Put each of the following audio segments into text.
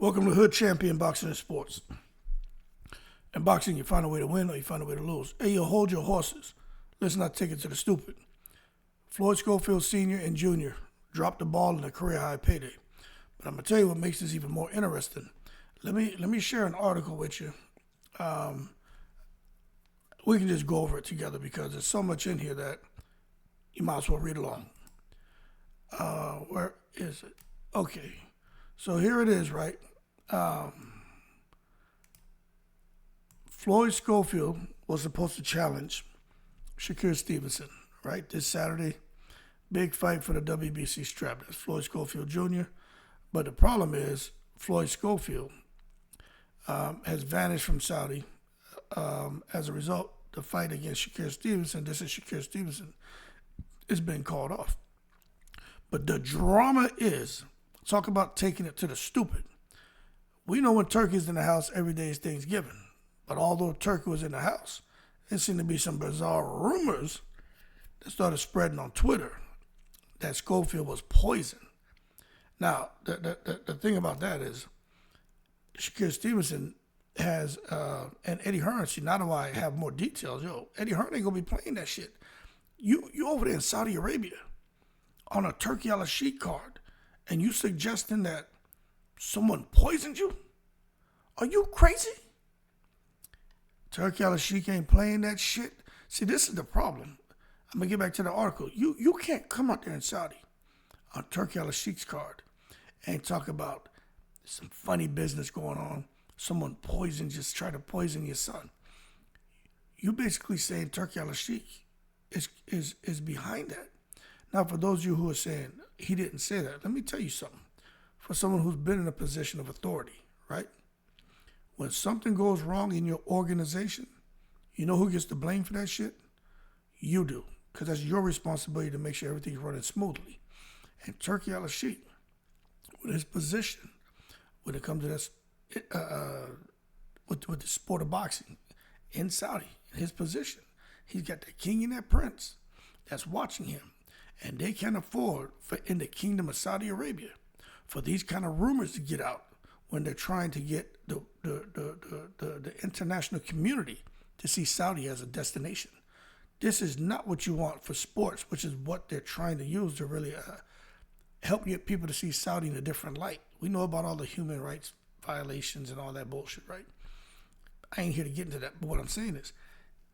Welcome to Hood Champion Boxing and Sports. In boxing, you find a way to win or you find a way to lose. Hey, yo, hold your horses. Let's not take it to the stupid. Floyd Schofield Sr. and Jr. dropped the ball in a career-high payday. But I'm going to tell you what makes this even more interesting. Let me share an article with you. We can just go over it together because there's so much in here that you might as well read along. Where is it? Okay. So here it is, right? Floyd Schofield was supposed to challenge Shakur Stevenson, right? This Saturday, big fight for the WBC strap. That's Floyd Schofield Jr. But the problem is Floyd Schofield has vanished from Saudi. As a result, the fight against Shakur Stevenson, this is Shakur Stevenson, has been called off. But the drama is, talk about taking it to the stupid. We know when Turkey's in the house, every day is Thanksgiving. But although Turkey was in the house, there seemed to be some bizarre rumors that started spreading on Twitter that Schofield was poisoned. Now, the thing about that is, Shakur Stevenson has, and Eddie Hearn, see, now do I have more details. Yo, Eddie Hearn ain't going to be playing that shit. You over there in Saudi Arabia on a Turki Alalshikh card, and you suggesting that someone poisoned you? Are you crazy? Turki Alalshikh ain't playing that shit. See, this is the problem. I'm going to get back to the article. You can't come out there in Saudi on Turki Alalshikh's card and talk about some funny business going on. Someone poisoned, just try to poison your son. You basically saying Turki Alalshikh is behind that. Now, for those of you who are saying he didn't say that, let me tell you something. For someone who's been in a position of authority, right? When something goes wrong in your organization, you know who gets the blame for that shit? You do, because that's your responsibility to make sure everything's running smoothly. And Turki Alalshikh, with his position, when it comes to this, with the sport of boxing in Saudi, his position, he's got the king and that prince that's watching him. And they can't afford, for in the kingdom of Saudi Arabia, for these kind of rumors to get out when they're trying to get the international community to see Saudi as a destination. This is not what you want for sports, which is what they're trying to use to really help get people to see Saudi in a different light. We know about all the human rights violations and all that bullshit, right? I ain't here to get into that, but what I'm saying is,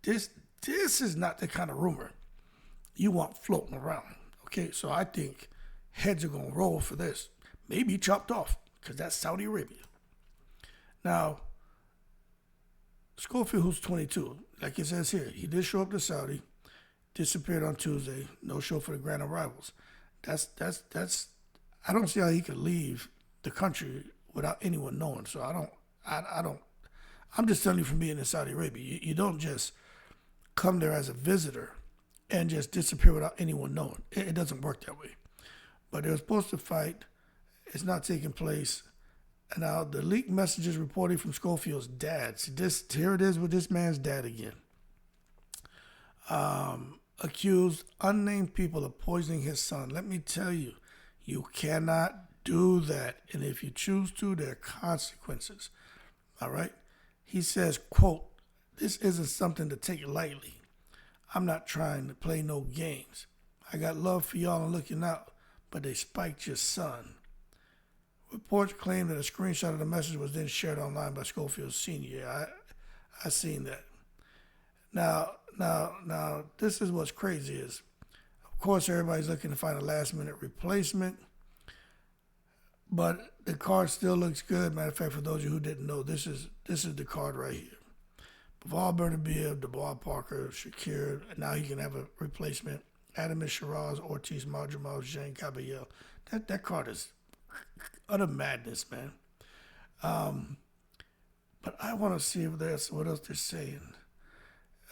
this is not the kind of rumor you want floating around. Okay, so I think heads are going to roll for this. Maybe chopped off, because that's Saudi Arabia. Now, Schofield, who's 22, like it says here, he did show up to Saudi, disappeared on Tuesday, no show for the grand arrivals. That's I don't see how he could leave the country without anyone knowing. So I'm just telling you from being in Saudi Arabia, you don't just come there as a visitor and just disappear without anyone knowing. It doesn't work that way. But they were supposed to fight. It's not taking place. And now the leaked messages reported from Schofield's dad. See, here it is with this man's dad again. Accused unnamed people of poisoning his son. Let me tell you, you cannot do that. And if you choose to, there are consequences. All right? He says, quote, "This isn't something to take lightly. I'm not trying to play no games. I got love for y'all and looking out, but they spiked your son." Reports claim that a screenshot of the message was then shared online by Schofield Sr. I seen that. Now, this is what's crazy is, of course, everybody's looking to find a last-minute replacement, but the card still looks good. Matter of fact, for those of you who didn't know, this is the card right here. Paval Bernabiev, Dubois Parker, Shakir, and now he can have a replacement. Adam Shiraz, Ortiz, Madramal, Jean Caballel. That card is utter madness, man. But I want to see what else they're saying.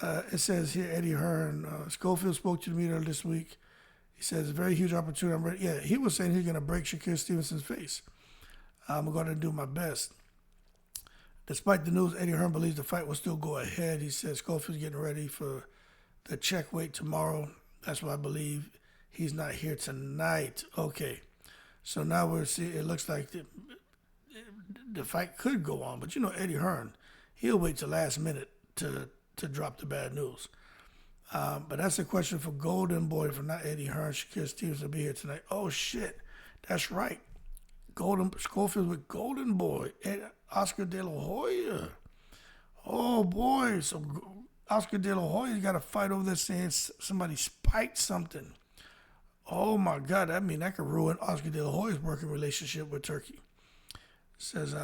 It says here, Eddie Hearn, Schofield spoke to the media this week. He says, "A very huge opportunity. I'm ready." Yeah, he was saying he's going to break Shakur Stevenson's face. I'm going to do my best. Despite the news, Eddie Hearn believes the fight will still go ahead. He says Schofield's getting ready for the check weight tomorrow. That's what I believe. He's not here tonight. Okay. So now we're seeing, it looks like the fight could go on. But you know, Eddie Hearn, he'll wait till last minute to drop the bad news. But that's a question for Golden Boy, for not Eddie Hearn. Shakir Stevens will be here tonight. Oh shit, that's right. Schofield with Golden Boy and Oscar De La Hoya. Oh boy, so Oscar De La Hoya's got a fight over there saying somebody spiked something. Oh my God, I mean that could ruin Oscar De La Hoya's working relationship with Turkey. Says,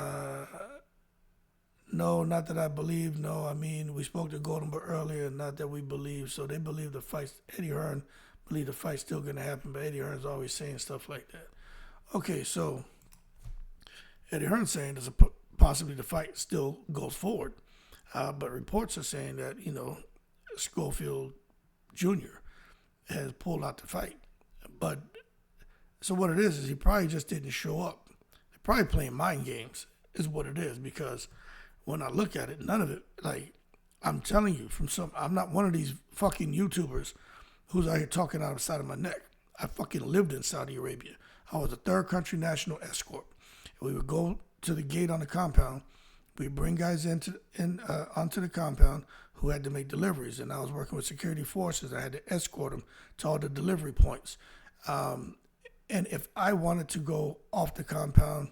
no, not that I believe. No, I mean, we spoke to Golden Boy earlier, not that we believe. So they believe the fight. Eddie Hearn believe the fight's still going to happen, but Eddie Hearn's always saying stuff like that. Okay, so Eddie Hearn's saying there's possibly the fight still goes forward. But reports are saying that, you know, Schofield Jr. has pulled out the fight. But so what it is he probably just didn't show up. They're probably playing mind games is what it is, because when I look at it, none of it, like, I'm telling you, I'm not one of these fucking YouTubers who's out here talking out of the side of my neck. I fucking lived in Saudi Arabia. I was a third country national escort. We would go to the gate on the compound. We'd bring guys onto the compound who had to make deliveries. And I was working with security forces. I had to escort them to all the delivery points. And if I wanted to go off the compound,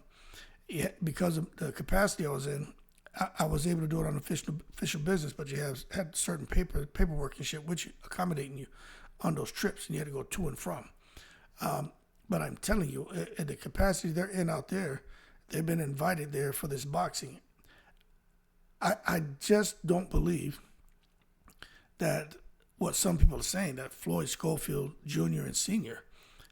because of the capacity I was in, I was able to do it on official business, but you had certain paperwork and shit which accommodating you on those trips, and you had to go to and from. But I'm telling you, at the capacity they're in out there, they've been invited there for this boxing. I just don't believe that what some people are saying, that Floyd Schofield Jr. and Sr.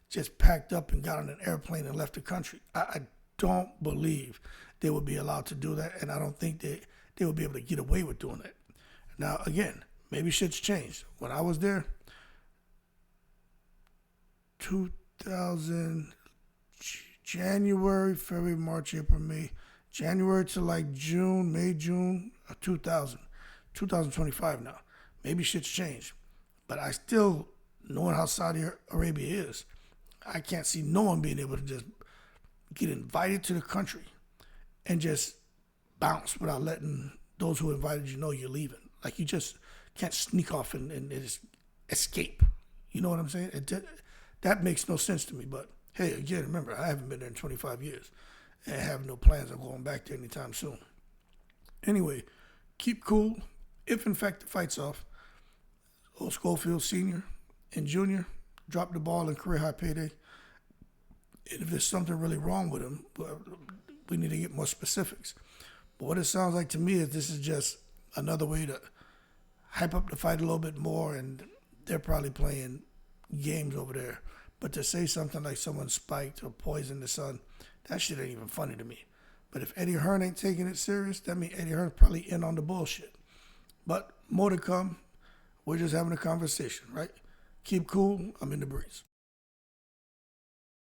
just packed up and got on an airplane and left the country. I don't believe they would be allowed to do that, and I don't think they would be able to get away with doing that. Now, again, maybe shit's changed. When I was there, 2000, January, February, March, April, May, January to like June, May, June of 2025 now. Maybe shit's changed. But I still, knowing how Saudi Arabia is, I can't see no one being able to just get invited to the country and just bounce without letting those who invited you know you're leaving. Like, you just can't sneak off and just escape. You know what I'm saying? That makes no sense to me. But hey, again, remember, I haven't been there in 25 years and have no plans of going back there anytime soon. Anyway, keep cool. If in fact the fight's off, old Schofield Sr. and Jr. drop the ball in career high payday. And if there's something really wrong with him, we need to get more specifics. But what it sounds like to me is this is just another way to hype up the fight a little bit more, and they're probably playing games over there. But to say something like someone spiked or poisoned the son, that shit ain't even funny to me. But if Eddie Hearn ain't taking it serious, that means Eddie Hearn's probably in on the bullshit. But more to come. We're just having a conversation, right? Keep cool. I'm in the breeze.